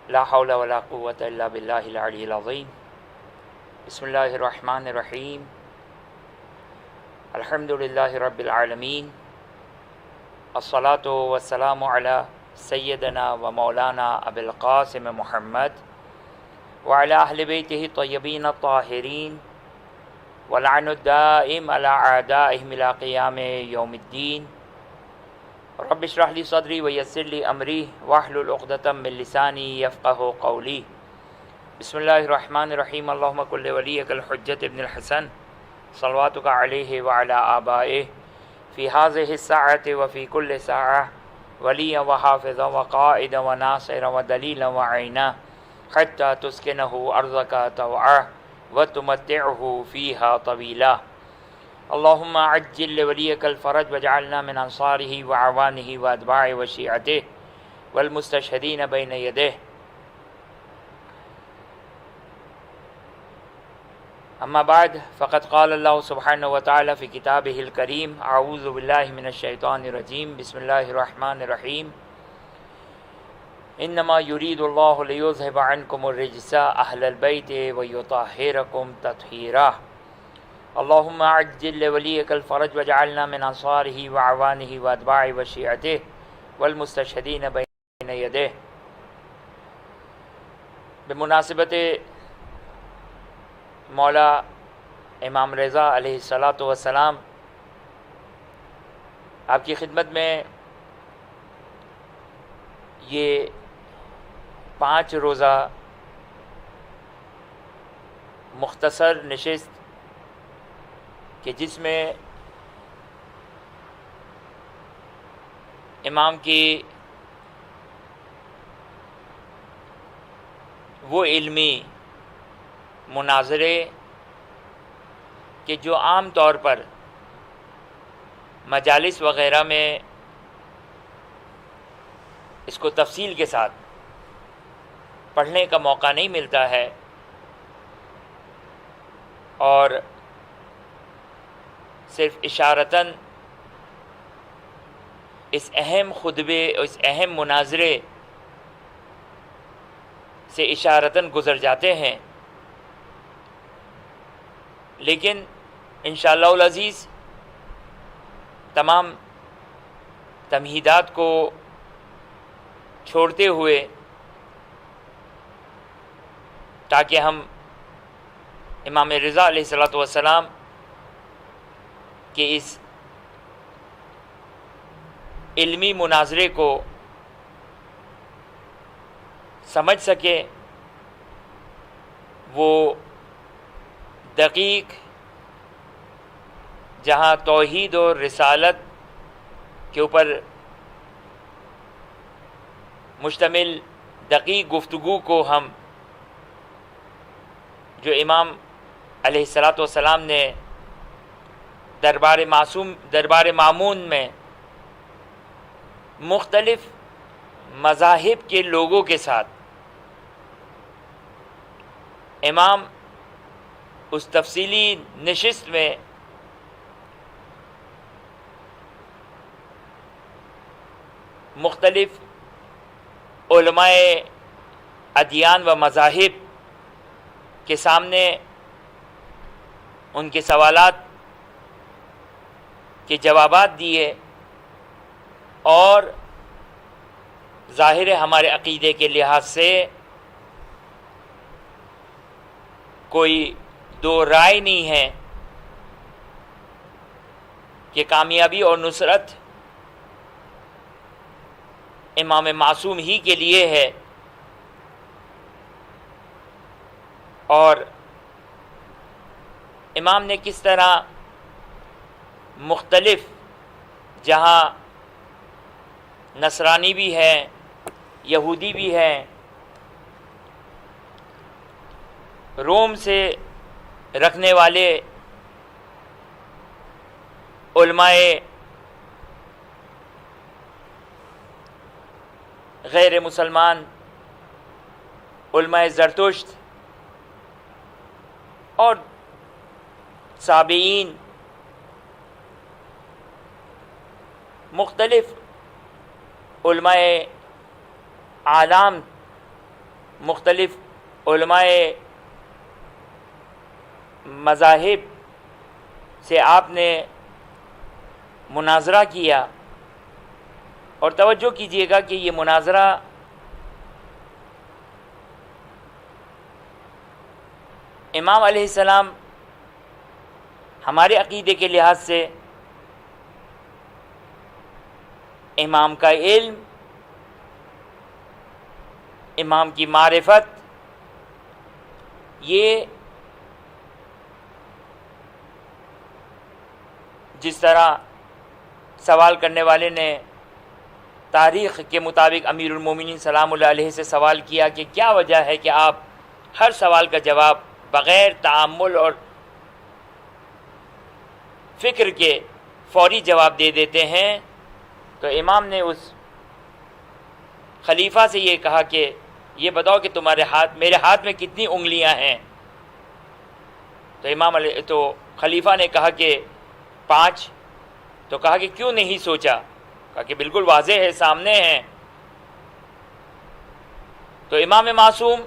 لا حول ولا قوة الا باللہ العلی العظیم۔ بسم اللہ الرحمن الرحیم۔ الحمد للہ رب العالمین، الصلاۃ والسلام علی سیدنا و مولانا ابی القاسم محمد وعلی اہل بیتہ الطیبین الطاہرین ولعن الدائم علی اعدائہم الی قیام یوم الدین۔ رب اشرح لی صدری ویسر لی امری واحلل عقدۃ من لسانی یفقہوا قولی۔ بسم اللہ الرحمن الرحیم۔ اللہم کل ولیک الحجۃ ابن الحسن صلواتک علیہ وعلی آبائہ فی ہذہ الساعۃ وفی کل ساعۃ ولیا وحافظا وقائدا وناصرا ودلیلا وعینا حتی تسکنہ ارضک طوعا وتمتعہ فیہا طویلا۔ اللہم عجل لولیک الفرج وجعلنا من انصارہ وعوانہ واتباعہ وشیعتہ والمستشہدین بین یدہ۔ اما بعد فقد قال اللہ سبحانہ وتعالی فی کتابہ الکریم اعوذ باللہ من الشیطان الرجیم بسم اللہ الرحمن الرحیم۔ انما یرید اللہ لیذہب عنکم الرجس اہل البیت ویطہرکم تطہیرا۔ اللہم عجل لولیک الفرج وجعلنا من انصارہ وعوانہ واتباعہ وشیعتہ والمستشہدین بین یدہ۔ بمناسبت مولا امام رضا علیہ الصلاۃ والسلام آپ کی خدمت میں یہ 5 روزہ مختصر نشست کہ جس میں امام کی وہ علمی مناظرے کہ جو عام طور پر مجالس وغیرہ میں اس کو تفصیل کے ساتھ پڑھنے کا موقع نہیں ملتا ہے، اور صرف اشارتاً اس اہم خطبے اس اہم مناظرے سے اشارتاً گزر جاتے ہیں، لیکن انشاءاللہ العزیز تمام تمہیدات کو چھوڑتے ہوئے تاکہ ہم امام رضا علیہ الصلوۃ والسلام کہ اس علمی مناظرے کو سمجھ سکے، وہ دقیق جہاں توحید اور رسالت کے اوپر مشتمل دقیق گفتگو کو ہم جو امام علیہ الصلوۃ والسلام نے دربار مامون میں مختلف مذاہب کے لوگوں کے ساتھ امام اس تفصیلی نشست میں مختلف علماء ادیان و مذاہب کے سامنے ان کے سوالات کے جوابات دیے، اور ظاہر ہے ہمارے عقیدے کے لحاظ سے کوئی دو رائے نہیں ہے کہ کامیابی اور نصرت امام معصوم ہی کے لیے ہے، اور امام نے کس طرح مختلف جہاں نصرانی بھی ہیں، یہودی بھی ہیں، روم سے رکھنے والے علماء غیر مسلمان، علماء زرتشت اور صابئین، مختلف علماء عالم مختلف علماء مذاہب سے آپ نے مناظرہ کیا، اور توجہ کیجئے گا کہ یہ مناظرہ امام علیہ السلام ہمارے عقیدے کے لحاظ سے امام کا علم، امام کی معرفت، یہ جس طرح سوال کرنے والے نے تاریخ کے مطابق امیر المومنین سلام اللہ علیہ سے سوال کیا کہ کیا وجہ ہے کہ آپ ہر سوال کا جواب بغیر تأمل اور فکر کے فوری جواب دے دیتے ہیں، تو امام نے اس خلیفہ سے یہ کہا کہ یہ بتاؤ کہ میرے ہاتھ میں کتنی انگلیاں ہیں؟ تو خلیفہ نے کہا کہ 5۔ تو کہا کہ کیوں نہیں سوچا؟ کہا کہ بالکل واضح ہے، سامنے ہیں۔ تو امام معصوم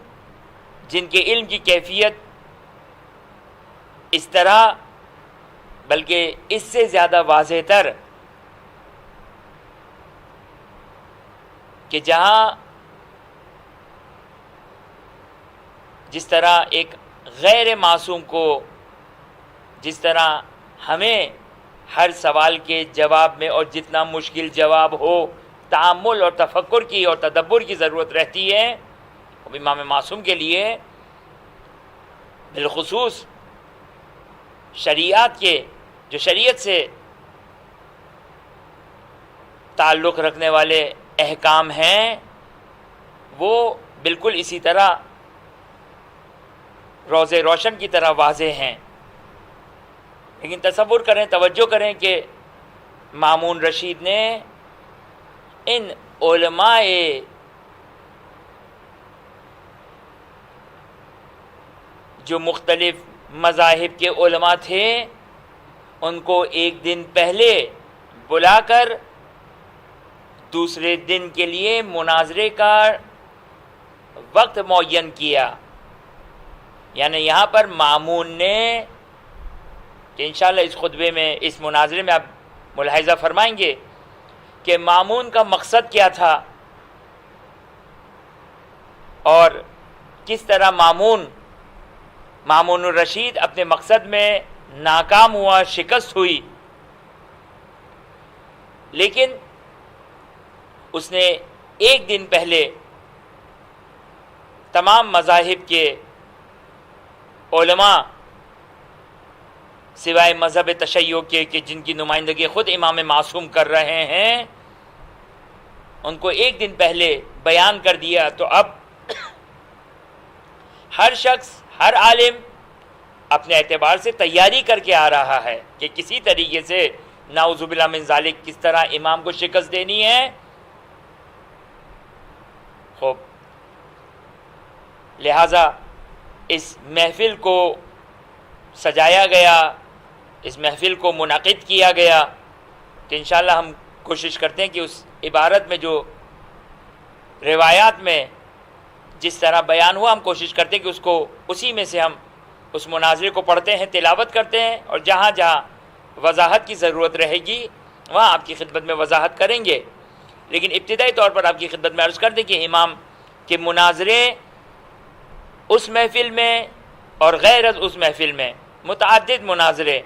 جن کے علم کی کیفیت اس طرح بلکہ اس سے زیادہ واضح تر کہ جہاں جس طرح ایک غیر معصوم کو جس طرح ہمیں ہر سوال کے جواب میں اور جتنا مشکل جواب ہو تأمل اور تفکر کی اور تدبر کی ضرورت رہتی ہے، امام معصوم کے لیے بالخصوص شریعت سے تعلق رکھنے والے احکام ہیں، وہ بالکل اسی طرح روز روشن کی طرح واضح ہیں۔ لیکن تصور کریں، توجہ کریں کہ مامون رشید نے ان علماء جو مختلف مذاہب کے علماء تھے ان کو ایک دن پہلے بلا کر دوسرے دن کے لیے مناظرے کا وقت معین کیا۔ یعنی یہاں پر مامون نے، کہ انشاءاللہ اس خطبے میں اس مناظرے میں آپ ملاحظہ فرمائیں گے کہ مامون کا مقصد کیا تھا اور کس طرح مامون الرشید اپنے مقصد میں ناکام ہوا، شکست ہوئی، لیکن اس نے ایک دن پہلے تمام مذاہب کے علماء سوائے مذہب تشیع کے کہ جن کی نمائندگی خود امام معصوم کر رہے ہیں، ان کو ایک دن پہلے بیان کر دیا۔ تو اب ہر شخص، ہر عالم اپنے اعتبار سے تیاری کر کے آ رہا ہے کہ کسی طریقے سے نعوذ باللہ من ذالک کس طرح امام کو شکست دینی ہے۔ خوب، لہٰذا اس محفل کو سجایا گیا، اس محفل کو منعقد کیا گیا، کہ انشاءاللہ ہم کوشش کرتے ہیں کہ اس عبارت میں جو روایات میں جس طرح بیان ہوا، ہم کوشش کرتے ہیں کہ اس کو اسی میں سے ہم اس مناظرے کو پڑھتے ہیں، تلاوت کرتے ہیں، اور جہاں جہاں وضاحت کی ضرورت رہے گی وہاں آپ کی خدمت میں وضاحت کریں گے۔ لیکن ابتدائی طور پر آپ کی خدمت میں عرض کر دیں کہ امام کے مناظرے اس محفل میں اور غیر از اس محفل میں متعدد مناظرے،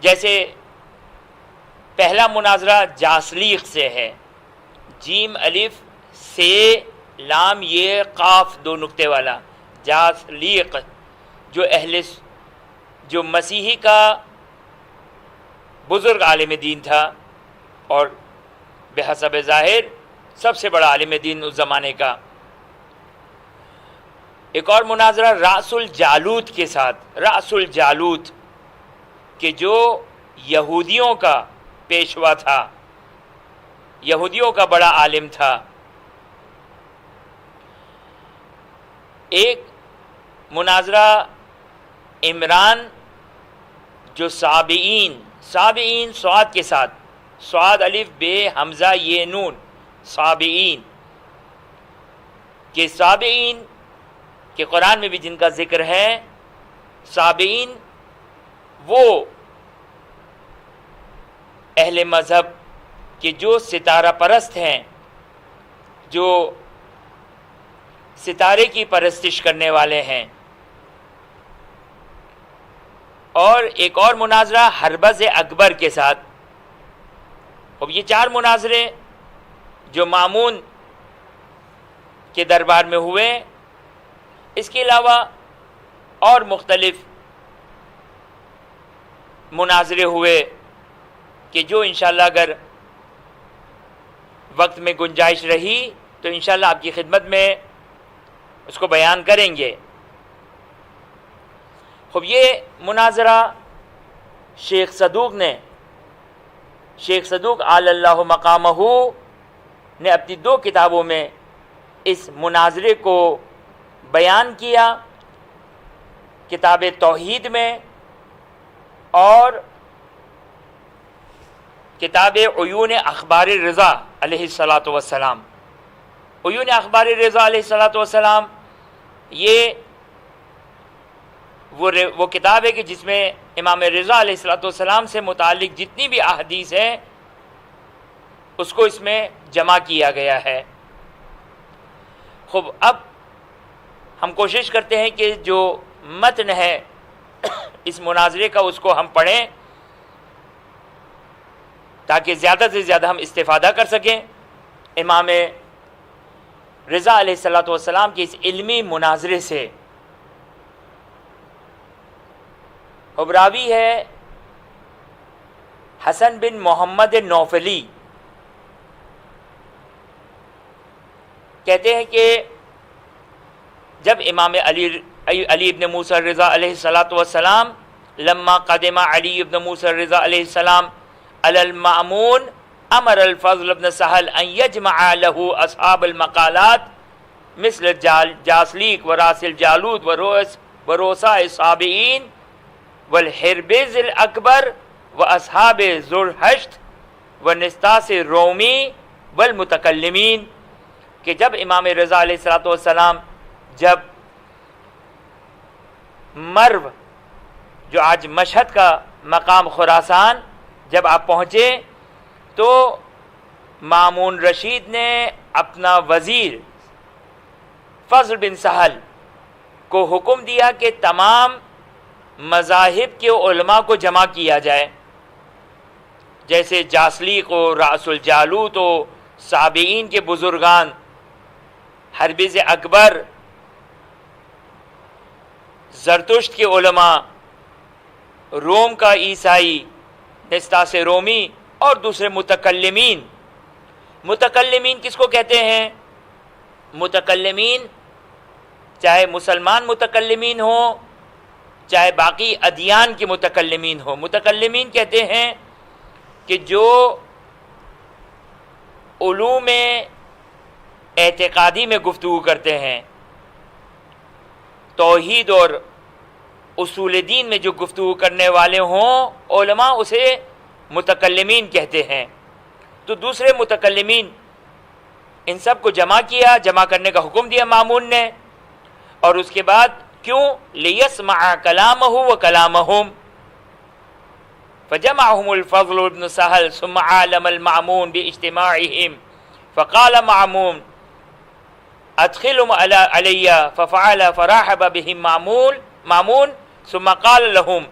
جیسے پہلا مناظرہ جاسلیق سے ہے، جیم الف سے لام یہ قاف 2 نقطے والا جاسلیق، جو مسیحی کا بزرگ عالم دین تھا اور بحسب ظاہر سب سے بڑا عالم دین اس زمانے کا۔ ایک اور مناظرہ رأس الجالوت کے ساتھ، رأس الجالوت کہ جو یہودیوں کا پیشوا تھا، یہودیوں کا بڑا عالم تھا۔ ایک مناظرہ عمران جو صابئین صاد کے ساتھ، صاد الف بے حمزہ یہ نون، صابئین کہ سابعین کہ قرآن میں بھی جن کا ذکر ہے، سابعین وہ اہل مذہب کہ جو ستارہ پرست ہیں، جو ستارے کی پرستش کرنے والے ہیں۔ اور ایک اور مناظرہ ہربز اکبر کے ساتھ۔ اب یہ 4 مناظرے جو مامون کے دربار میں ہوئے، اس کے علاوہ اور مختلف مناظرے ہوئے کہ جو انشاءاللہ اگر وقت میں گنجائش رہی تو انشاءاللہ آپ کی خدمت میں اس کو بیان کریں گے۔ خب یہ مناظرہ شیخ صدوق علی اللہ مقامہ نے اپنی 2 کتابوں میں اس مناظرے کو بیان کیا، کتاب توحید میں اور کتاب عیون اخبار رضا علیہ السلام۔ عیون اخبار رضا علیہ السلام یہ وہ کتاب ہے کہ جس میں امام رضا علیہ السلام سے متعلق جتنی بھی احادیث ہیں اس کو اس میں جمع کیا گیا ہے۔ خوب اب ہم کوشش کرتے ہیں کہ جو متن ہے اس مناظرے کا اس کو ہم پڑھیں تاکہ زیادہ سے زیادہ ہم استفادہ کر سکیں امام رضا علیہ السلام کے اس علمی مناظرے سے۔ اب راوی ہے حسن بن محمد نوفلی، کہتے ہیں کہ جب امام علی ابن موسیٰ الرضا علیہ السلام لما قدم علی ابن موسیٰ الرضا علیہ السلام علی المأمون امر الفضل ابن سہل ان یجمع له اصحاب المقالات مثل جاسلیک وراس الجالود وروسا الصابئین والحربز الاکبر واصحاب ذوالحشت ونستاس رومی والمتکلمین، کہ جب امام رضا علیہ السلام جب مرو جو آج مشہد کا مقام خراسان جب آپ پہنچے تو مامون رشید نے اپنا وزیر فضل بن سہل کو حکم دیا کہ تمام مذاہب کے علماء کو جمع کیا جائے، جیسے جاسلیق و رأس الجالوت و صابئین کے بزرگان، حربز اکبر، زرتشت کے علماء، روم کا عیسائی نستاس رومی اور دوسرے متکلمین۔ متکلمین کس کو کہتے ہیں؟ متکلمین چاہے مسلمان متکلمین ہوں چاہے باقی ادیان کے متکلمین ہوں، متکلمین کہتے ہیں کہ جو علوم اعتقادی میں گفتگو کرتے ہیں، توحید اور اصول دین میں جو گفتگو کرنے والے ہوں، علماء اسے متکلمین کہتے ہیں۔ تو دوسرے متکلمین ان سب کو جمع کیا، جمع کرنے کا حکم دیا مامون نے، اور اس کے بعد کیوں؟ لیسمع کلامہ و کلامہم، فجمعهم الفضل بن سہل ثم عالم المامون باجتماعهم فقال مامون ادخلهم علی ففعل فرحب بهم مامون ثم قال لهم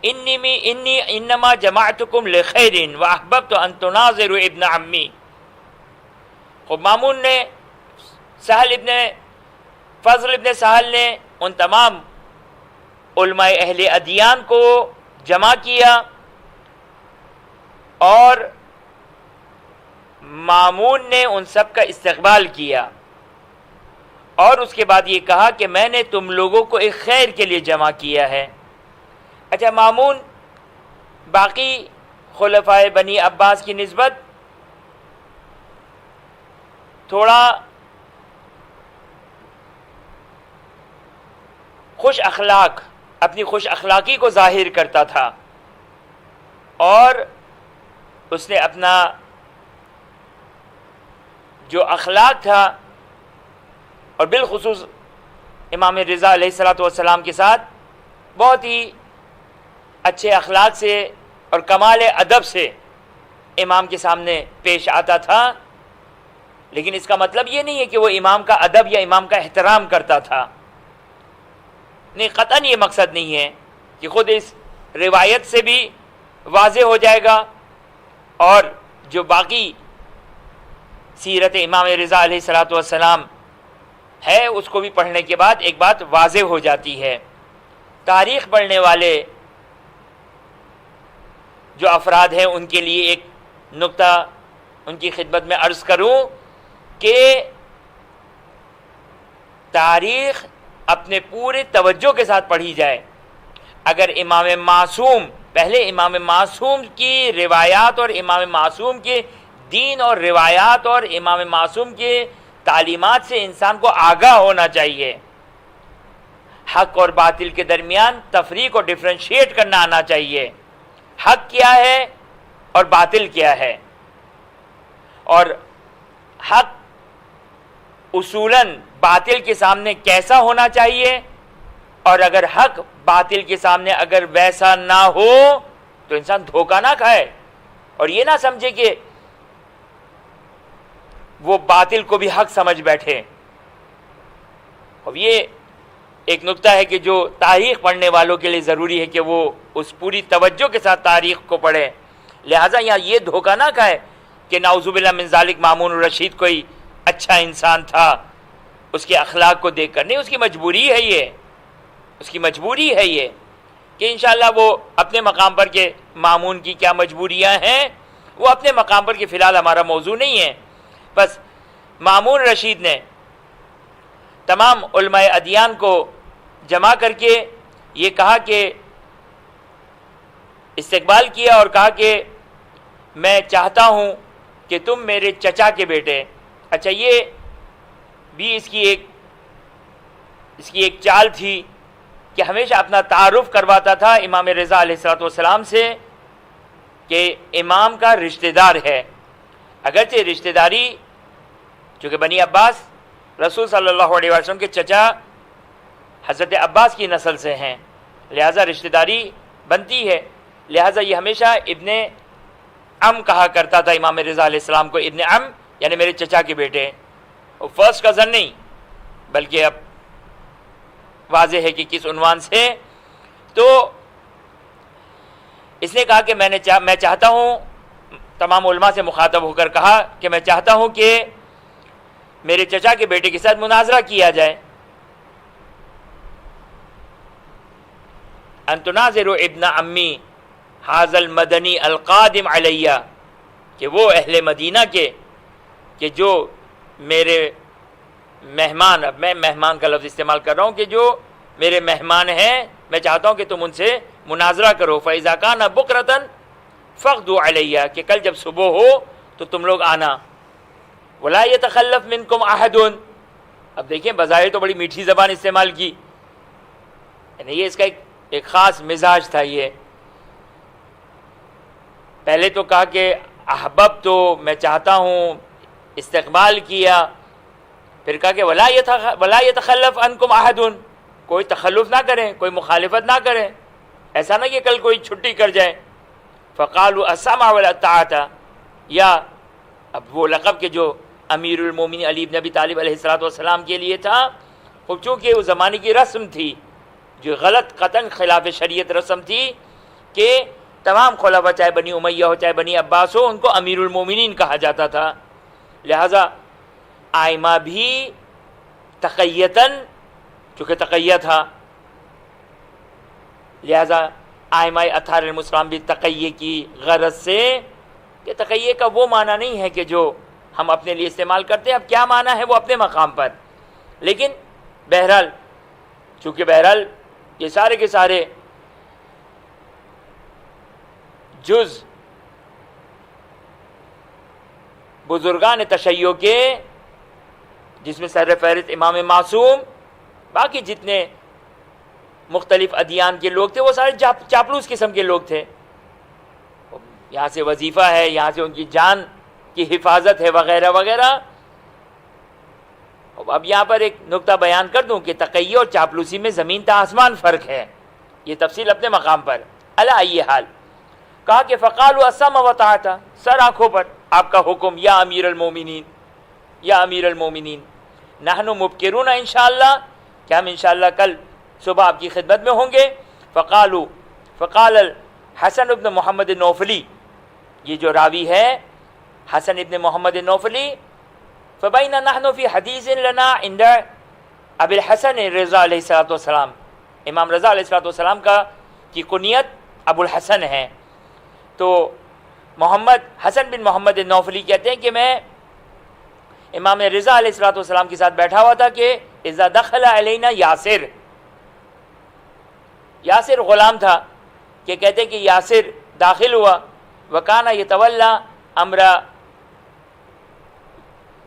انی انما جمعتکم لخیر واحببت ان تناظروا ابن عمی۔ خب مامون نے فضل ابن سہل نے ان تمام علماء اہل ادیان کو جمع کیا اور مامون نے ان سب کا استقبال کیا، اور اس کے بعد یہ کہا کہ میں نے تم لوگوں کو ایک خیر کے لیے جمع کیا ہے۔ اچھا، مامون باقی خلفائے بنی عباس کی نسبت تھوڑا خوش اخلاق، اپنی خوش اخلاقی کو ظاہر کرتا تھا، اور اس نے اپنا جو اخلاق تھا اور بالخصوص امام رضا علیہ الصلوۃ والسلام کے ساتھ بہت ہی اچھے اخلاق سے اور کمال ادب سے امام کے سامنے پیش آتا تھا، لیکن اس کا مطلب یہ نہیں ہے کہ وہ امام کا ادب یا امام کا احترام کرتا تھا، نہیں، قطعاً یہ مقصد نہیں ہے کہ خود اس روایت سے بھی واضح ہو جائے گا اور جو باقی سیرت امام رضا علیہ الصلوۃ والسلام ہے اس کو بھی پڑھنے کے بعد ایک بات واضح ہو جاتی ہے۔ تاریخ پڑھنے والے جو افراد ہیں ان کے لیے ایک نقطہ ان کی خدمت میں عرض کروں کہ تاریخ اپنے پورے توجہ کے ساتھ پڑھی جائے۔ اگر امام معصوم، پہلے امام معصوم کی روایات اور امام معصوم کے دین اور روایات اور امام معصوم کے تعلیمات سے انسان کو آگاہ ہونا چاہیے، حق اور باطل کے درمیان تفریق اور ڈفرینشیٹ کرنا آنا چاہیے، حق کیا ہے اور باطل کیا ہے، اور حق اصولاً باطل کے سامنے کیسا ہونا چاہیے، اور اگر حق باطل کے سامنے اگر ویسا نہ ہو تو انسان دھوکہ نہ کھائے اور یہ نہ سمجھے کہ وہ باطل کو بھی حق سمجھ بیٹھے۔ اب یہ ایک نقطہ ہے کہ جو تاریخ پڑھنے والوں کے لیے ضروری ہے کہ وہ اس پوری توجہ کے ساتھ تاریخ کو پڑھے، لہٰذا یہاں یہ دھوکہ نہ کھائے کہ نعوذ باللہ من ذالک مامون الرشید کوئی اچھا انسان تھا، اس کے اخلاق کو دیکھ کر نہیں، اس کی مجبوری ہے یہ، اس کی مجبوری ہے یہ کہ انشاءاللہ وہ اپنے مقام پر کہ مامون کی کیا مجبوریاں ہیں وہ اپنے مقام پر کہ فی الحال ہمارا موضوع نہیں ہے۔ بس مامون رشید نے تمام علماء ادیان کو جمع کر کے یہ کہا کہ استقبال کیا اور کہا کہ میں چاہتا ہوں کہ تم میرے چچا کے بیٹے، اچھا یہ بھی اس کی ایک چال تھی کہ ہمیشہ اپنا تعارف کرواتا تھا امام رضا علیہ الصلوۃ والسلام سے کہ امام کا رشتہ دار ہے، اگرچہ رشتہ داری چونکہ بنی عباس رسول صلی اللہ علیہ وسلم کے چچا حضرت عباس کی نسل سے ہیں، لہٰذا رشتہ داری بنتی ہے، لہٰذا یہ ہمیشہ ابن عم کہا کرتا تھا امام رضا علیہ السلام کو، ابن عم یعنی میرے چچا کے بیٹے، فرسٹ کزن نہیں بلکہ اب واضح ہے کہ کس عنوان سے۔ تو اس نے کہا کہ میں چاہتا ہوں، تمام علماء سے مخاطب ہو کر کہا کہ میں چاہتا ہوں کہ میرے چچا کے بیٹے کے ساتھ مناظرہ کیا جائے، ان تناظر ابن عمی ھذا المدنی القادم علیہ، کہ وہ اہل مدینہ کے کہ جو میرے مہمان، اب میں مہمان کا لفظ استعمال کر رہا ہوں، کہ جو میرے مہمان ہیں میں چاہتا ہوں کہ تم ان سے مناظرہ کرو، فَإِذَا كَانَ بُكْرَةً فَاغْدُوا عَلَيَّ، کہ کل جب صبح ہو تو تم لوگ آنا، وَلَا يَتَخَلَّفْ مِنْكُمْ أَحَدٌ۔ اب دیکھیں بظاہر تو بڑی میٹھی زبان استعمال کی، یعنی یہ اس کا ایک خاص مزاج تھا۔ یہ پہلے تو کہا کہ احبب تو میں چاہتا ہوں، استقبال کیا، پھر کہا کہ ولا يتخلف عنکم احد، کوئی تخلف نہ کریں، کوئی مخالفت نہ کریں، ایسا نہ کہ کل کوئی چھٹی کر جائے۔ فقالوا السمع والطاعۃ، یا اب وہ لقب کہ جو امیر المومنین علی بن ابی طالب علیہ الصلوۃ والسلام کے لیے تھا، وہ چونکہ اس زمانے کی رسم تھی جو غلط قطعاً خلاف شریعت رسم تھی کہ تمام خلفاء چاہے بنی امیہ ہو چاہے بنی عباس ہو ان کو امیر المومنین کہا جاتا تھا، لہذا آئمہ بھی تقیتاً، چونکہ تقیہ تھا لہذا آئمہ اطہار المسلم بھی تقیہ کی غرض سے، کہ تقیہ کا وہ معنی نہیں ہے کہ جو ہم اپنے لیے استعمال کرتے ہیں، اب کیا معنی ہے وہ اپنے مقام پر، لیکن بہرحال چونکہ بہرحال یہ سارے کے سارے جز بزرگان تشیع کے، جس میں سر فہرست امام معصوم، باقی جتنے مختلف ادیان کے لوگ تھے وہ سارے چاپلوس قسم کے لوگ تھے، یہاں سے وظیفہ ہے، یہاں سے ان کی جان کی حفاظت ہے وغیرہ وغیرہ، اب یہاں پر ایک نقطہ بیان کر دوں کہ تقیہ اور چاپلوسی میں زمین تا آسمان فرق ہے، یہ تفصیل اپنے مقام پر. علی ای حال کہا کہ فقالوا السمع وطاعت، سر آنکھوں پر آپ کا حکم یا امیر المومنین، یا امیر المومنین. نحن مبکرون انشاءاللہ، کہ ہم انشاءاللہ کل صبح آپ کی خدمت میں ہوں گے. فقال الحسن ابن محمد النوفلی، یہ جو راوی ہے حسن ابن محمد النوفلی، فبین نحن فی حدیث لنا عند ابی الحسن رضا علیہ الصلوۃ والسلام، امام رضا علیہ الصلوۃ والسلام کی کنیت ابو الحسن ہے. تو محمد حسن بن محمد النوفلی کہتے ہیں کہ میں امام رضا علیہ الصلوۃ والسلام کے ساتھ بیٹھا ہوا تھا کہ اذا دخل علینا یاسر، یاسر غلام تھا، کہ کہتے ہیں کہ یاسر داخل ہوا، وکانا یتولا امر،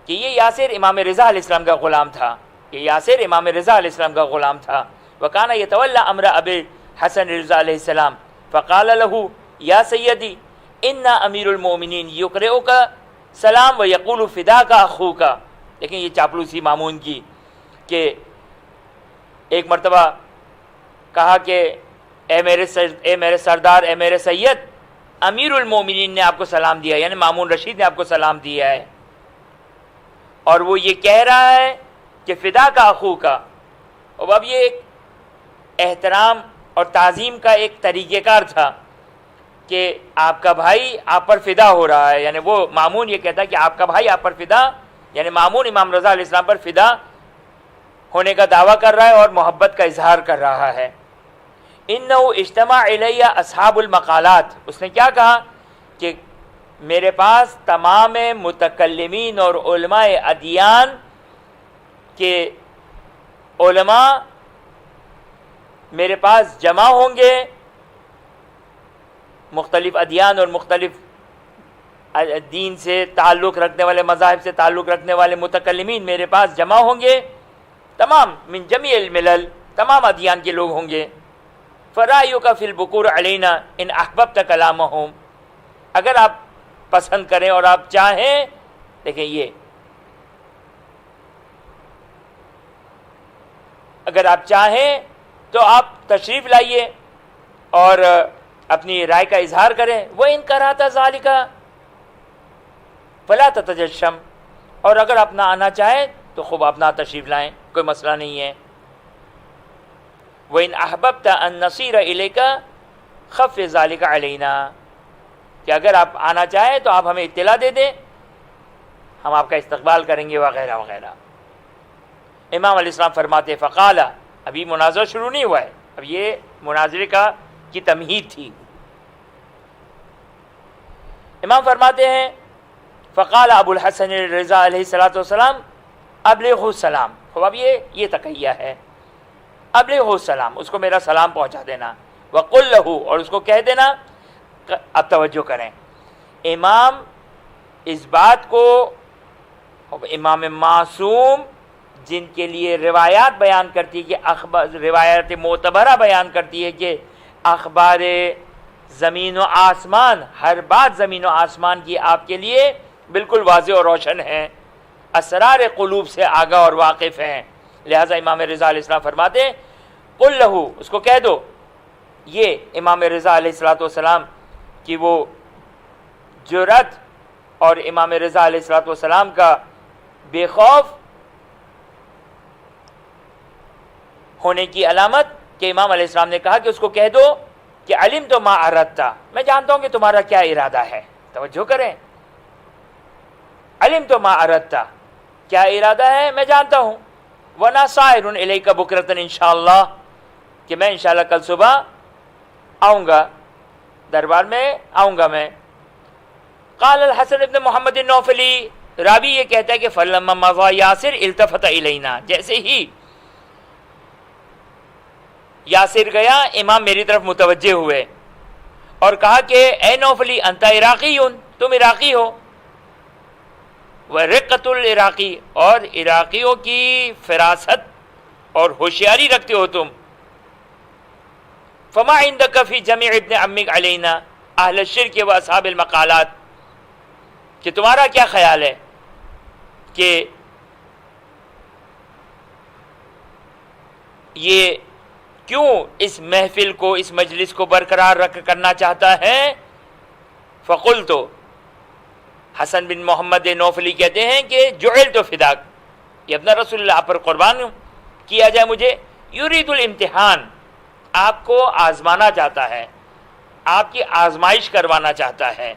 کہ یہ یاسر امام رضا علیہ السلام کا غلام تھا، کہ یاسر امام رضا علیہ السلام کا غلام تھا. وکانا یتولا امر ابی حسن رضا علیہ السلام، فقال له یا سیدی ان امیر المومنین یقرئک سلام و یقول فداک اخوک. لیکن یہ چاپلوسی مامون کی، کہ ایک مرتبہ کہا کہ اے میرے سردار، اے میرے سید، امیر المومنین نے آپ کو سلام دیا، یعنی مامون رشید نے آپ کو سلام دیا ہے، اور وہ یہ کہہ رہا ہے کہ فدا کا اخو کا. اور اب یہ ایک احترام اور تعظیم کا ایک طریقہ کار تھا کہ آپ کا بھائی آپ پر فدا ہو رہا ہے، یعنی وہ مامون یہ کہتا ہے کہ آپ کا بھائی آپ پر فدا، یعنی مامون امام رضا علیہ السلام پر فدا ہونے کا دعویٰ کر رہا ہے اور محبت کا اظہار کر رہا ہے. انہ اجتمع الیہ اصحاب المقالات، اس نے کیا کہا کہ میرے پاس تمام متکلمین اور علماء ادیان کے علماء میرے پاس جمع ہوں گے، مختلف ادیان اور مختلف دین سے تعلق رکھنے والے، مذاہب سے تعلق رکھنے والے متکلمین میرے پاس جمع ہوں گے، تمام من جمیع الملل، تمام ادیان کے لوگ ہوں گے. فرائیک فی البکور علینا ان احببت کلامہم، اگر آپ پسند کریں اور آپ چاہیں، دیکھیں یہ اگر آپ چاہیں تو آپ تشریف لائیے اور اپنی رائے کا اظہار کریں. وَإِن كَرَهْتَ ذَلِكَ فَلَا تَتَجَشَّمْ، اور اگر آپ نہ آنا چاہیں تو خوب آپ نہ تشریف لائیں، کوئی مسئلہ نہیں ہے. وَإِنْ أَحْبَبْتَ أَن نَّصِيرَ إِلَيْكَ خَفِّ ذَلِكَ عَلَيْنَا، کہ اگر آپ آنا چاہیں تو آپ ہمیں اطلاع دے دیں، ہم آپ کا استقبال کریں گے وغیرہ وغیرہ. امام علیہ السلام فرماتے فقال، ابھی مناظرہ شروع نہیں ہوا ہے، اب یہ مناظرے کی تمہید تھی. امام فرماتے ہیں فقال ابو الحسن رضا علیہ الصلوۃ والسلام ابلغہ السلام. اب یہ تقیہ ہے، ابلغہ السلام، اس کو میرا سلام پہنچا دینا. وقل لہ، اور اس کو کہہ دینا. اب توجہ کریں، امام اس بات کو، امام معصوم جن کے لیے روایات بیان کرتی ہے کہ روایات معتبرہ بیان کرتی ہے کہ اخبار زمین و آسمان، ہر بات زمین و آسمان کی آپ کے لیے بالکل واضح اور روشن ہے، اسرار قلوب سے آگاہ اور واقف ہیں. لہٰذا امام رضا علیہ السلام فرماتے ہیں قل لہو، اس کو کہہ دو. یہ امام رضا علیہ الصلوۃ والسلام کی وہ جرأت اور امام رضا علیہ الصلوۃ والسلام کا بے خوف ہونے کی علامت کہ امام علیہ السلام نے کہا کہ اس کو کہہ دو کہ علم تو ما اردتا، میں جانتا ہوں کہ تمہارا کیا ارادہ ہے. توجہ کریں، علم تو ما اردتا، کیا ارادہ ہے میں جانتا ہوں. وَنَا صَائِرٌ إِلَيْكَ بُكْرَةً انشاءاللہ، کہ میں انشاءاللہ کل صبح آؤں گا، دربار میں آؤں گا میں. قال الحسن ابن محمد النوفلی، راوی یہ کہتا ہے کہ فَلَمَّا مَضَىٰ یاسر التفت الینا، جیسے ہی یاسر گیا امام میری طرف متوجہ ہوئے اور کہا کہ اے نوفلی انت عراقی، تم عراقی ہو. وَرِقَّةُ العراقی، اور عراقیوں کی فراست اور ہوشیاری رکھتے ہو تم. فما عندك فی جميع ابن عمک علینا اہل الشرک و اصحاب المقالات، کہ تمہارا کیا خیال ہے کہ یہ کیوں اس محفل کو، اس مجلس کو برقرار کرنا چاہتا ہے؟ فقلت، حسن بن محمد نوفلی کہتے ہیں کہ جعلت فداک، یہ اپنا رسول اللہ پر قربان کیا جائے مجھے، یرید الامتحان، آپ کو آزمانا چاہتا ہے، آپ کی آزمائش کروانا چاہتا ہے،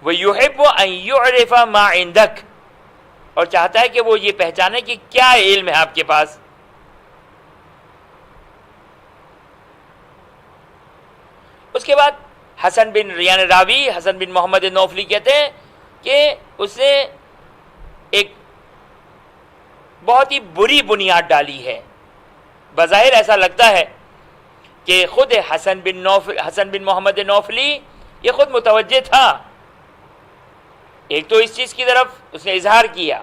وَيُحِبُّ أَن يُعْرِفَ مَا عِندَكَ، اور چاہتا ہے کہ وہ یہ پہچانے کہ کیا علم ہے آپ کے پاس۔ اس کے بعد حسن بن ریان راوی حسن بن محمد نوفلی کہتے ہیں کہ اس نے ایک بہت ہی بری بنیاد ڈالی ہے۔ بظاہر ایسا لگتا ہے کہ خود حسن بن محمد نوفلی یہ خود متوجہ تھا، ایک تو اس چیز کی طرف اس نے اظہار کیا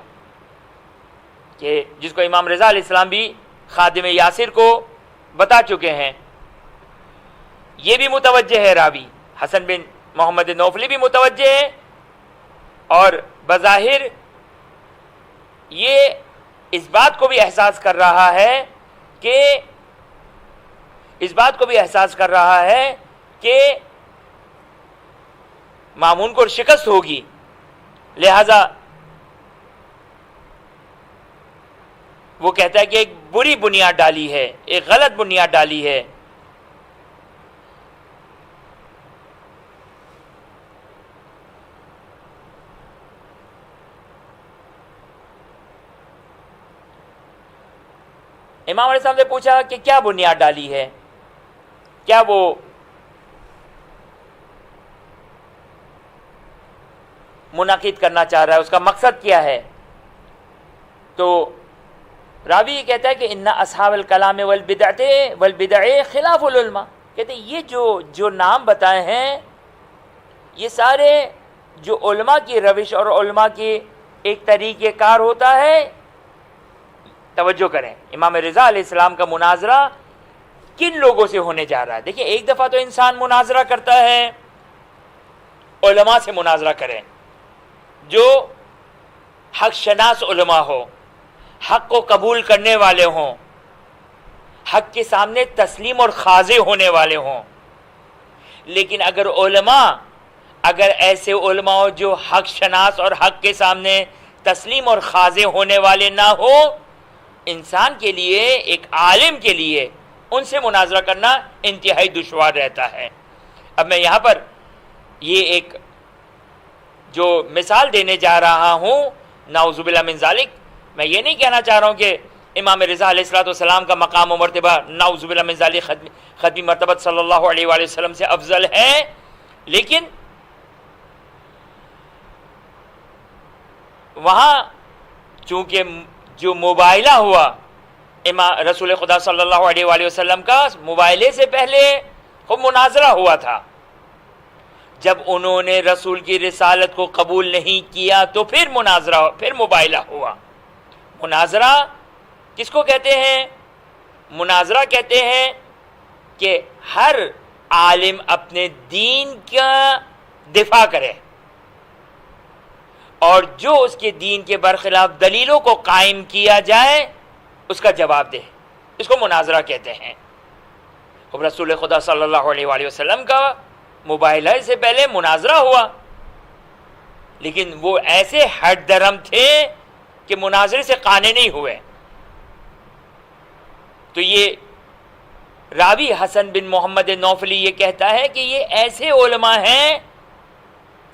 کہ جس کو امام رضا علیہ السلام بھی خادم یاسر کو بتا چکے ہیں، یہ بھی متوجہ ہے، راوی حسن بن محمد نوفلی بھی متوجہ ہے، اور بظاہر یہ اس بات کو بھی احساس کر رہا ہے کہ مامون کو شکست ہوگی، لہذا وہ کہتا ہے کہ ایک بری بنیاد ڈالی ہے، ایک غلط بنیاد ڈالی ہے۔ امام علیہ السلام نے پوچھا کہ کیا بنیاد ڈالی ہے، کیا وہ منعقد کرنا چاہ رہا ہے، اس کا مقصد کیا ہے؟ تو راوی یہ کہتا ہے کہ ان اصحاب الکلام والبدع خلاف العلماء، کہتے ہیں یہ جو نام بتائے ہیں یہ سارے جو علماء کی روش اور علماء کی ایک طریقہ کار ہوتا ہے۔ توجہ کریں، امام رضا علیہ السلام کا مناظرہ کن لوگوں سے ہونے جا رہا ہے؟ دیکھیں، ایک دفعہ تو انسان مناظرہ کرتا ہے، علماء سے مناظرہ کریں جو حق شناس علماء ہو، حق کو قبول کرنے والے ہوں، حق کے سامنے تسلیم اور خاضع ہونے والے ہوں۔ لیکن اگر ایسے علماء ہو جو حق شناس اور حق کے سامنے تسلیم اور خاضع ہونے والے نہ ہو، انسان کے لیے، ایک عالم کے لیے ان سے مناظرہ کرنا انتہائی دشوار رہتا ہے۔ اب میں یہاں پر یہ ایک جو مثال دینے جا رہا ہوں، نعوذ باللہ من ذالک، میں یہ نہیں کہنا چاہ رہا ہوں کہ امام رضا علیہ السلام کا مقام و مرتبہ نعوذ باللہ من ذالک ختمی مرتبہ صلی اللہ علیہ وآلہ وسلم سے افضل ہے، لیکن وہاں چونکہ جو مباہلہ ہوا رسول خدا صلی اللہ علیہ وآلہ وسلم کا، مباہلے سے پہلے خوب مناظرہ ہوا تھا۔ جب انہوں نے رسول کی رسالت کو قبول نہیں کیا تو پھر مباہلہ ہوا۔ مناظرہ کس کو کہتے ہیں؟ مناظرہ کہتے ہیں کہ ہر عالم اپنے دین کا دفاع کرے اور جو اس کے دین کے برخلاف دلیلوں کو قائم کیا جائے اس کا جواب دے، اس کو مناظرہ کہتے ہیں۔ اب رسول خدا صلی اللہ علیہ وآلہ وسلم کا مباہلہ سے پہلے مناظرہ ہوا، لیکن وہ ایسے ہٹ درم تھے کہ مناظرے سے قانع نہیں ہوئے۔ تو یہ راوی حسن بن محمد نوفلی یہ کہتا ہے کہ یہ ایسے علماء ہیں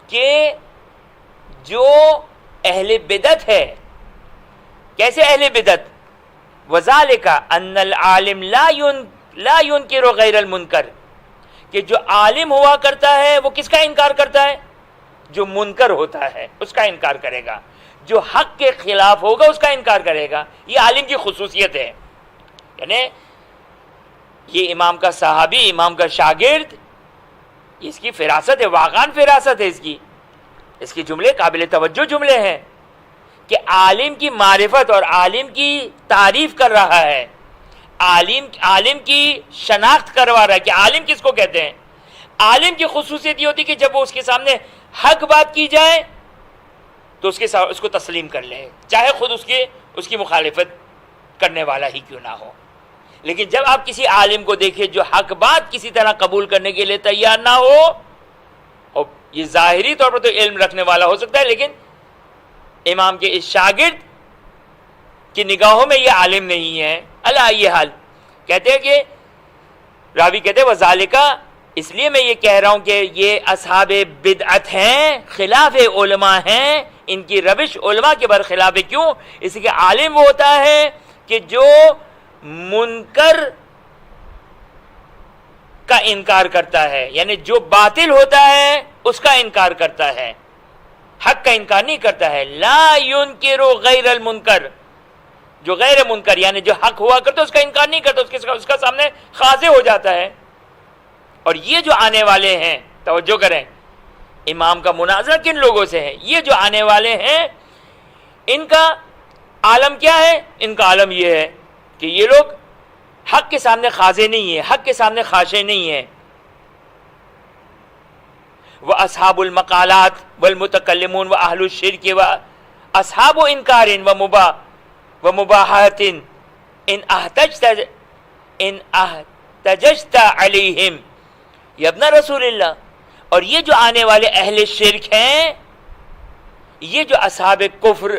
کہ جو اہل بدعت ہے۔ کیسے اہل بدعت؟ وذالک ان العالم لا ينکر غیر المنکر، کہ جو عالم ہوا کرتا ہے وہ کس کا انکار کرتا ہے؟ جو منکر ہوتا ہے اس کا انکار کرے گا، جو حق کے خلاف ہوگا اس کا انکار کرے گا۔ یہ عالم کی خصوصیت ہے، یعنی یہ امام کا صحابی، امام کا شاگرد، اس کی فراست ہے، واقعاً فراست ہے اس کی جملے قابل توجہ جملے ہیں کہ عالم کی معرفت اور عالم کی تعریف کر رہا ہے، عالم کی شناخت کروا رہا ہے کہ عالم کس کو کہتے ہیں۔ عالم کی خصوصیت یہ ہوتی کہ جب وہ اس کے سامنے حق بات کی جائے تو اس کو تسلیم کر لے، چاہے خود اس کی مخالفت کرنے والا ہی کیوں نہ ہو. لیکن جب آپ کسی عالم کو دیکھیں جو حق بات کسی طرح قبول کرنے کے لیے تیار نہ ہو، اور یہ ظاہری طور پر تو علم رکھنے والا ہو سکتا ہے، لیکن امام کے اس شاگرد کی نگاہوں میں یہ عالم نہیں ہے. اللہ یہ حال کہتے ہیں کہ راوی کہتے ہیں وذالکا، اس لیے میں یہ کہہ رہا ہوں کہ یہ اصحاب بدعت ہیں، خلاف علماء ہیں، ان کی روش علماء کے برخلاف ہے. کیوں؟ اس لیے کہ عالم وہ ہوتا ہے کہ جو منکر کا انکار کرتا ہے، یعنی جو باطل ہوتا ہے اس کا انکار کرتا ہے، حق کا انکار نہیں کرتا ہے. لا ينکر غیر المنکر، جو غیر منکر یعنی جو حق ہوا کرتا ہے اس کا انکار نہیں کرتا، اس کا سامنے خاضع ہو جاتا ہے. اور یہ جو آنے والے ہیں، توجہ کریں، امام کا مناظرہ کن لوگوں سے ہے؟ یہ جو آنے والے ہیں ان کا عالم کیا ہے؟ ان کا عالم یہ ہے کہ یہ لوگ حق کے سامنے خاضع نہیں ہیں، حق کے سامنے خاشع نہیں ہیں. وَأَصْحَابُ الْمَقَالَاتِ وَالْمُتَكَلِّمُونَ وَأَهْلُ الشِّرْكِ وَأَصْحَابُ إِنْكَارٍ وَمُبَاحَةٍ إِنْ احتججت علیہم یا ابن رسول اللہ. اور یہ جو آنے والے اہل شرک ہیں، یہ جو اصحاب کفر،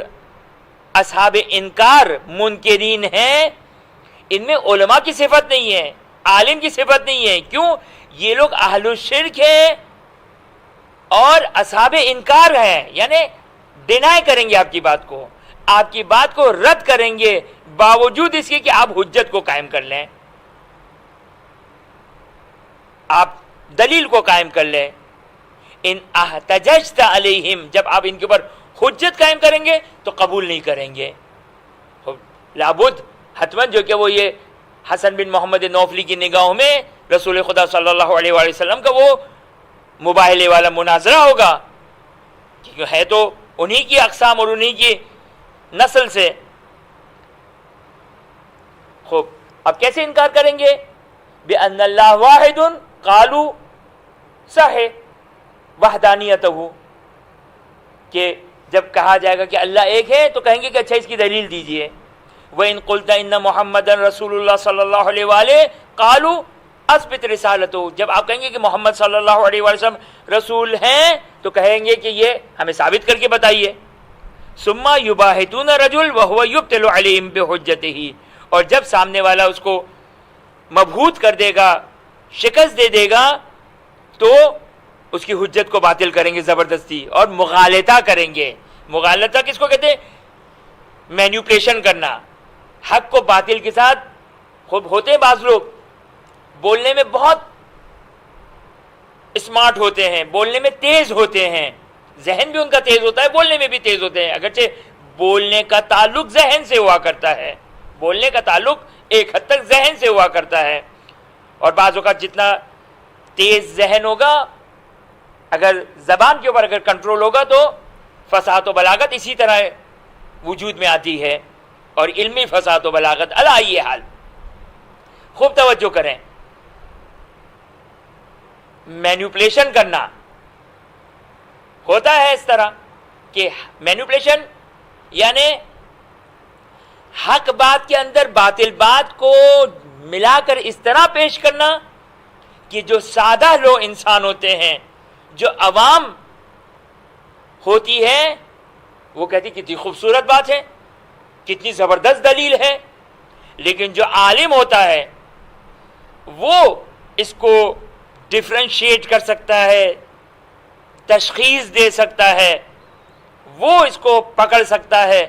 اصحاب انکار، منکرین ہیں، ان میں علماء کی صفت نہیں ہے، عالم کی صفت نہیں ہے. کیوں؟ یہ لوگ اہل الشرک ہیں اور اصحاب انکار ہیں، یعنی ڈینائی کریں گے آپ کی بات کو، آپ کی بات کو رد کریں گے باوجود اس کے کہ آپ حجت کو قائم کر لیں، آپ دلیل کو قائم کر لیں. ان احتججت علیہم، جب آپ ان کے اوپر حجت قائم کریں گے تو قبول نہیں کریں گے. لابد حتماً جو کہ وہ یہ حسن بن محمد نوفلی کی نگاہوں میں رسول خدا صلی اللہ علیہ وآلہ وسلم کا وہ مباہلے والا مناظرہ ہوگا، کیونکہ ہے تو انہی کی اقسام اور انہی کی نسل سے. خوب، اب کیسے انکار کریں گے؟ بِأَنَّ اللَّهَ وَاحِدٌ قَالُوا صَحِحْ وَحْدَانِيَتَهُ، کہ جب کہا جائے گا کہ اللہ ایک ہے تو کہیں گے کہ اچھا اس کی دلیل دیجئے. وَإِن قُلْتَ إِنَّ مُحَمَّدًا رَسُولُ اللَّهِ صلی اللہ علیہ وآلہ قَالُوا اثبت رسالتہ، جب آپ کہیں گے کہ محمد صلی اللہ علیہ وسلم رسول ہیں تو کہیں گے کہ یہ ہمیں ثابت کر کے بتائیے. ثم یباہتون رجل وهو یبطل علیہم بحجتہ، اور جب سامنے والا اس کو مبہوت کر دے گا، شکست دے دے گا، تو اس کی حجت کو باطل کریں گے زبردستی اور مغالطہ کریں گے. مغالطہ کس کو کہتے ہیں؟ مینیپولیشن کرنا، حق کو باطل کے ساتھ. خوب ہوتے ہیں بعض لوگ بولنے میں بہت اسمارٹ ہوتے ہیں، بولنے میں تیز ہوتے ہیں، ذہن بھی ان کا تیز ہوتا ہے، بولنے میں بھی تیز ہوتے ہیں، اگرچہ بولنے کا تعلق ذہن سے ہوا کرتا ہے، بولنے کا تعلق ایک حد تک ذہن سے ہوا کرتا ہے. اور بعض اوقات جتنا تیز ذہن ہوگا، اگر زبان کے اوپر اگر کنٹرول ہوگا تو فصاحت و بلاغت اسی طرح وجود میں آتی ہے، اور علمی فصاحت و بلاغت. اللہ یہ حال. خوب توجہ کریں، مینیپولیشن کرنا ہوتا ہے اس طرح کہ مینیپولیشن یعنی حق بات کے اندر باطل بات کو ملا کر اس طرح پیش کرنا کہ جو سادہ لوگ انسان ہوتے ہیں، جو عوام ہوتی ہے، وہ کہتی کتنی خوبصورت بات ہے، کتنی زبردست دلیل ہے. لیکن جو عالم ہوتا ہے وہ اس کو ڈفرینشیٹ کر سکتا ہے، تشخیص دے سکتا ہے، وہ اس کو پکڑ سکتا ہے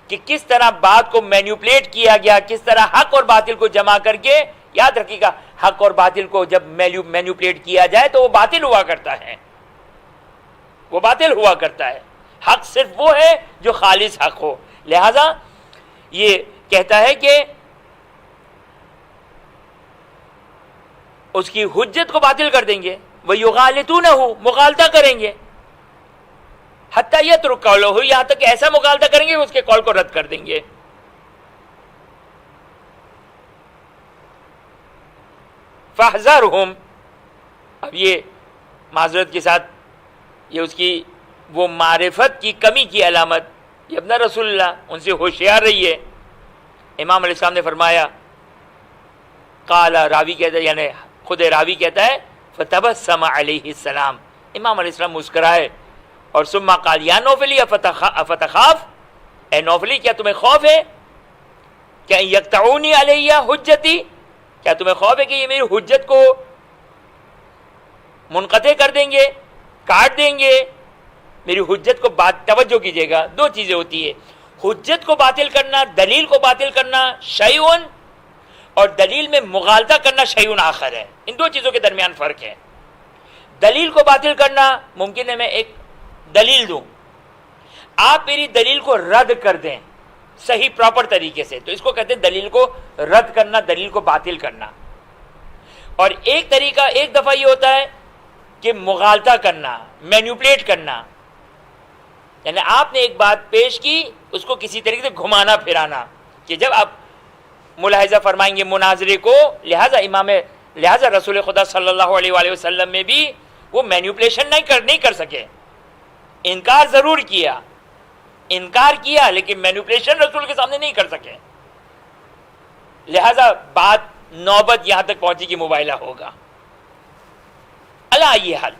کہ کس طرح بات کو مینیپولیٹ کیا گیا، کس طرح حق اور باطل کو جمع کر کے. یاد رکھیے گا، حق اور باطل کو جب مینیپولیٹ کیا جائے تو وہ باطل ہوا کرتا ہے، وہ باطل ہوا کرتا ہے. حق صرف وہ ہے جو خالص حق ہو. لہذا یہ کہتا ہے کہ اس کی حجت کو باطل کر دیں گے. وَيُغَالِطُونَهُ، مغالطہ کریں گے. حتیٰ یترک قولہ، یہاں تک کہ ایسا مغالطہ کریں گے کہ اس کے قول کو رد کر دیں گے. فَاحْذَرْهُمْ، اب یہ معذرت کے ساتھ یہ اس کی وہ معرفت کی کمی کی علامت، یہ ابن رسول اللہ، ان سے ہوشیار رہیے. امام علیہ السلام نے فرمایا، قال راوی کہتا ہے، یعنی خود راوی کہتا ہے، فتبسم علیہ السلام، امام علیہ السلام مسکرائے، اور ثم قال یا نوفلی افتخاف، اے نوفلی کیا تمہیں خوف ہے کہ یقطعونی علیہ حجتی، کیا تمہیں خوف ہے کہ یہ میری حجت کو منقطع کر دیں گے، کاٹ دیں گے؟ میری حجت کو توجہ کیجیے گا، دو چیزیں ہوتی ہے، حجت کو باطل کرنا، دلیل کو باطل کرنا شیئن، اور دلیل میں مغالطہ کرنا شیئن آخر ہے، ان دو چیزوں کے درمیان فرق ہے۔ دلیل کو باطل کرنا، ممکن ہے میں ایک دلیل دوں، آپ میری دلیل کو رد کر دیں صحیح پراپر طریقے سے، تو اس کو کہتے ہیں دلیل کو رد کرنا، دلیل کو باطل کرنا۔ اور ایک طریقہ ایک دفعہ یہ ہوتا ہے کہ مغالطہ کرنا، مینیپولیٹ کرنا، یعنی آپ نے ایک بات پیش کی، اس کو کسی طریقے سے گھمانا پھرانا، کہ جب آپ ملاحظہ فرمائیں گے مناظرے کو، لہذا رسول خدا صلی اللہ علیہ وآلہ وسلم میں بھی وہ مینیپولیشن نہیں کر سکے، انکار ضرور کیا، لیکن مینیپولیشن رسول کے سامنے نہیں کر سکے، لہذا بات نوبت یہاں تک پہنچی کہ مباہلہ ہوگا۔ اللہ یہ حل،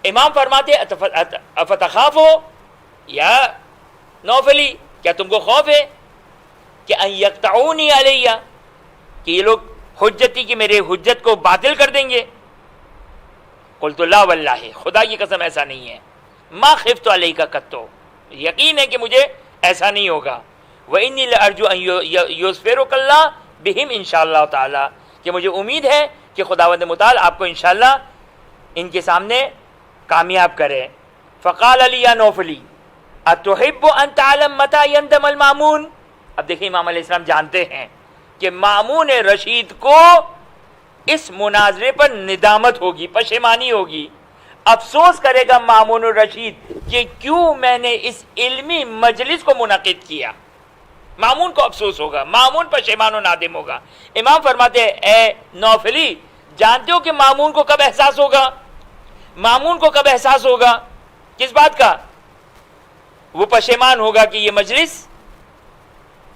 امام فرماتے افتخافو یا نوفلی، کیا تم کو خوف ہے کہ ان یقطعونی علیہ، کہ یہ لوگ حجتی کی میرے حجت کو باطل کر دیں گے؟ قلت لا واللہ، خدا کی قسم ایسا نہیں ہے، ما خفت علیک قطو، یقین ہے کہ مجھے ایسا نہیں ہوگا، وانی لارجو ان یظفرک اللہ بہم انشاءاللہ تعالی، کہ مجھے امید ہے کہ خداوند متعال آپ کو انشاءاللہ ان کے سامنے کامیاب کرے۔ فقال علی یا نوفلی اتحب ان تعلم متى یندم المامون، اب دیکھیں امام علیہ السلام جانتے ہیں کہ مامون رشید کو اس مناظرے پر ندامت ہوگی، پشیمانی ہوگی، افسوس کرے گا مامون الرشید کہ کیوں میں نے اس علمی مجلس کو منعقد کیا، مامون کو افسوس ہوگا، مامون پشیمان و نادم ہوگا۔ امام فرماتے ہیں اے نوفلی، جانتے ہو کہ مامون کو کب احساس ہوگا؟ مامون کو کب احساس ہوگا؟ کس بات کا؟ وہ پشیمان ہوگا کہ یہ مجلس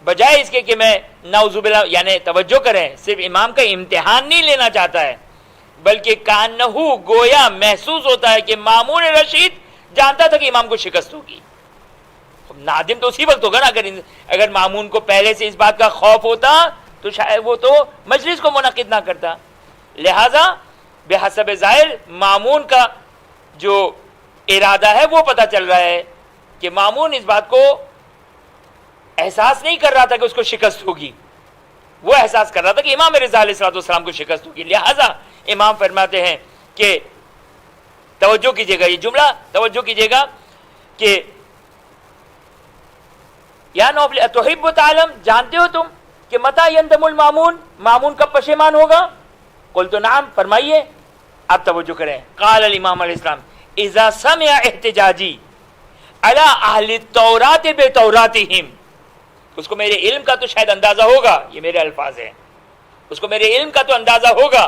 بجائے اس کے کہ میں نعوذ باللہ، یعنی توجہ کریں، صرف امام کا امتحان نہیں لینا چاہتا ہے، بلکہ کانہو گویا محسوس ہوتا ہے کہ مامون رشید جانتا تھا کہ امام کو شکست ہوگی۔ نادم تو اسی وقت ہوگا نا، اگر مامون کو پہلے سے اس بات کا خوف ہوتا تو شاید وہ تو مجلس کو منعقد نہ کرتا۔ لہذا بحسب ظاہر مامون کا جو ارادہ ہے وہ پتہ چل رہا ہے کہ مامون اس بات کو احساس نہیں کر رہا تھا کہ اس کو شکست ہوگی، وہ احساس کر رہا تھا کہ امام رضا علیہ السلام کو شکست ہوگی۔ لہذا امام فرماتے ہیں کہ توجہ کیجئے گا، یہ جملہ توجہ کیجئے گا کہ یا نوفل اتحب تعلم، جانتے ہو تم کہ متی یندم المامون، مامون کب پشیمان ہوگا؟ قلت نعم، فرمائیے، آپ توجہ کریں۔ قال الامام علیہ السلام اذا سمع احتجاجی علی اہل التورات بتوراتہم، اس کو میرے علم کا تو شاید اندازہ ہوگا، یہ میرے الفاظ ہیں، اس کو میرے علم کا تو اندازہ ہوگا،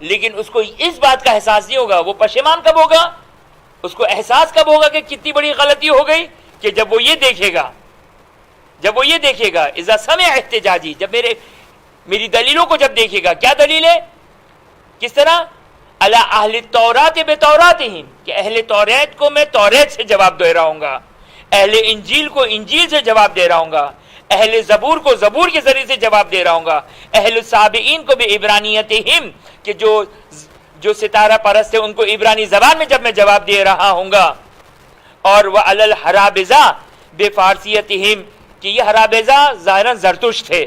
لیکن اس کو اس بات کا احساس نہیں ہوگا۔ وہ پشیمان کب ہوگا؟ اس کو احساس کب ہوگا کہ کتنی بڑی غلطی ہو گئی؟ کہ جب وہ یہ دیکھے گا، اذا سمع احتجاجی، جب میری دلیلوں کو جب دیکھے گا۔ کیا دلیل ہے؟ کس طرح؟ علی اہل التورات بتوراتہم، کہ اہل توریت کو میں توریت سے جواب دے رہا ہوں گا، اہل انجیل کو انجیل سے جواب دے رہا ہوں گا، اہل زبور کو زبور کے ذریعے سے جواب دے رہا ہوں گا، اہل سابعین کو بھی عبرانیتہم، کہ جو ستارہ پرست ہے ان کو عبرانی زبان میں جب میں جواب دے رہا ہوں گا، اور وعلی الحرابزہ بفارسیتہم، کہ یہ حرابزہ ظاہراً زرتشت تھے،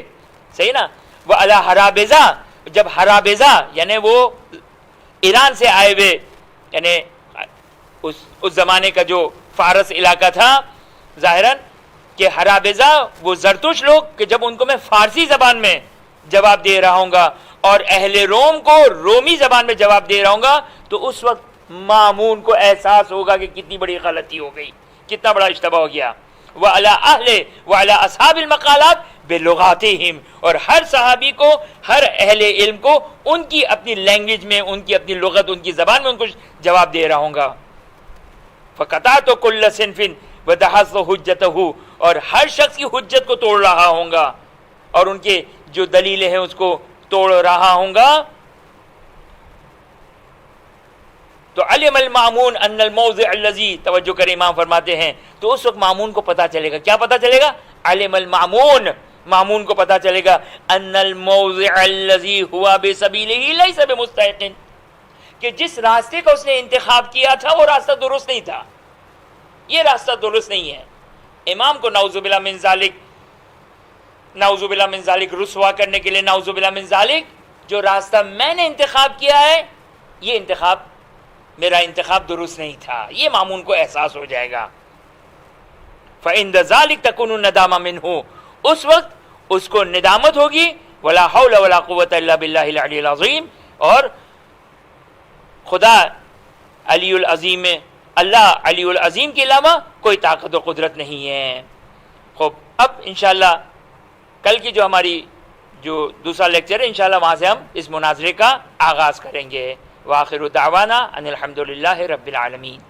صحیح نا؟ وعلی حرابزہ، جب حرابزہ یعنی وہ ایران سے آئے ہوئے، یعنی اس زمانے کا جو فارس علاقہ تھا، ظاہراً کہ حرابزہ وہ زرتش لوگ، کہ جب ان کو میں فارسی زبان میں جواب دے رہا ہوں گا اور اہل روم کو رومی زبان میں جواب دے رہا ہوں گا، تو اس وقت مامون کو احساس ہوگا کہ کتنی بڑی غلطی ہو گئی، کتنا بڑا اشتباہ ہو گیا۔ وعلی اہل وعلی اصحاب المقالات بلغاتہم، اور ہر صحابی کو، ہر اہل علم کو ان کی اپنی لینگویج میں، ان کی اپنی لغت، ان کی زبان میں ان کو جواب دے رہا ہوں گا۔ فقطعت کل صنف ودحضت حجتہ، اور ہر شخص کی حجت کو توڑ رہا ہوں گا، اور ان کے جو دلیلیں ہیں اس کو توڑ رہا ہوں گا. تو علم المامون ان الموضع الذی، توجہ کریں امام فرماتے ہیں تو اس وقت مامون کو پتا چلے گا. کیا پتا چلے گا؟ علم المامون، مامون کو پتا چلے گا ان الموضع الذی ہوا بسبیلہ لیس بمستحق، کہ جس راستے کا اس نے انتخاب کیا تھا وہ راستہ درست نہیں تھا، یہ راستہ درست نہیں ہے. امام کو نعوذ باللہ من ذالک، نعوذ باللہ من ذالک رسوا کرنے کے لیے، نعوذ باللہ من ذالک جو راستہ میں نے انتخاب کیا ہے یہ انتخاب، میرا انتخاب درست نہیں تھا، یہ مامون کو احساس ہو جائے گا. فَعِنْدَ ذَلِكَ تَكُونُ النَّدَامَ مِنْهُ، اس وقت اس کو ندامت ہوگی. وَلَا حَوْلَ وَلَا قُوَّةَ إِلَّا بِاللَّهِ الْعَلِيِّ الْعَظِيمِ، اور خدا علی العظیم میں، اللہ علی العظیم کے علاوہ کوئی طاقت و قدرت نہیں ہے. خوب، اب انشاءاللہ کل کی جو ہماری جو دوسرا لیکچر ہے انشاءاللہ وہاں سے ہم اس مناظرے کا آغاز کریں گے. وآخر دعوانا ان الحمدللہ رب العالمین.